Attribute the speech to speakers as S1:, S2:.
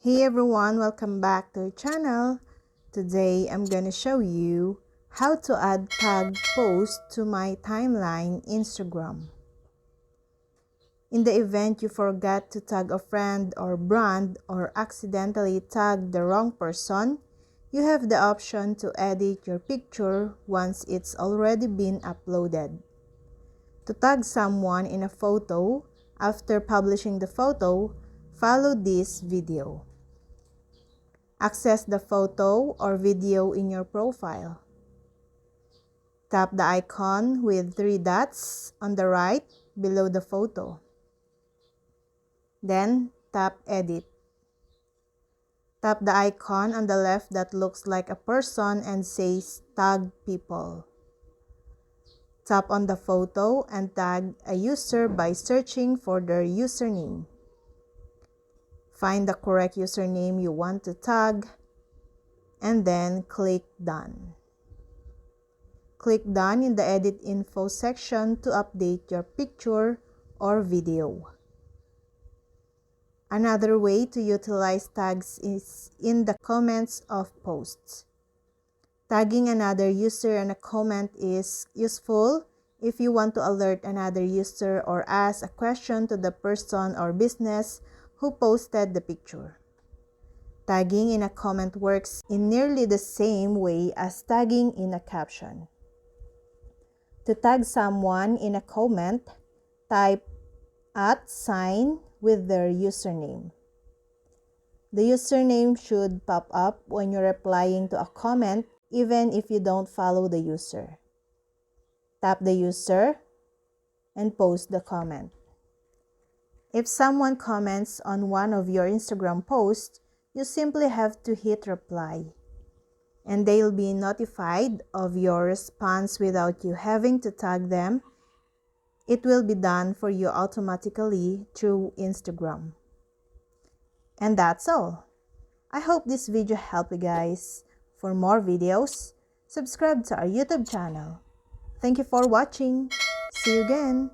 S1: Hey everyone, welcome back to our channel. Today I'm gonna show you how to add tag post to my timeline Instagram. In the event you forgot to tag a friend or brand or accidentally tag the wrong person, you have the option to edit your picture once it's already been uploaded. To tag someone in a photo, after publishing the photo, follow this video. Access the photo or video in your profile. Tap the icon with 3 dots on the right below the photo. Then tap Edit. Tap the icon on the left that looks like a person and says Tag People. Tap on the photo and tag a user by searching for their username. Find the correct username you want to tag and then click Done. Click Done in the Edit Info section to update your picture or video. Another way to utilize tags is in the comments of posts. Tagging another user in a comment is useful if you want to alert another user or ask a question to the person or business who posted the picture. Tagging in a comment works in nearly the same way as tagging in a caption. To tag someone in a comment, type @ with their username. The username should pop up when you're replying to a comment even if you don't follow the user. Tap the user and post the comment. If someone comments on one of your Instagram posts, you simply have to hit reply, and they'll be notified of your response without you having to tag them. It will be done for you automatically through Instagram. And that's all. I hope this video helped you guys. For more videos, subscribe to our YouTube channel. Thank you for watching. See you again.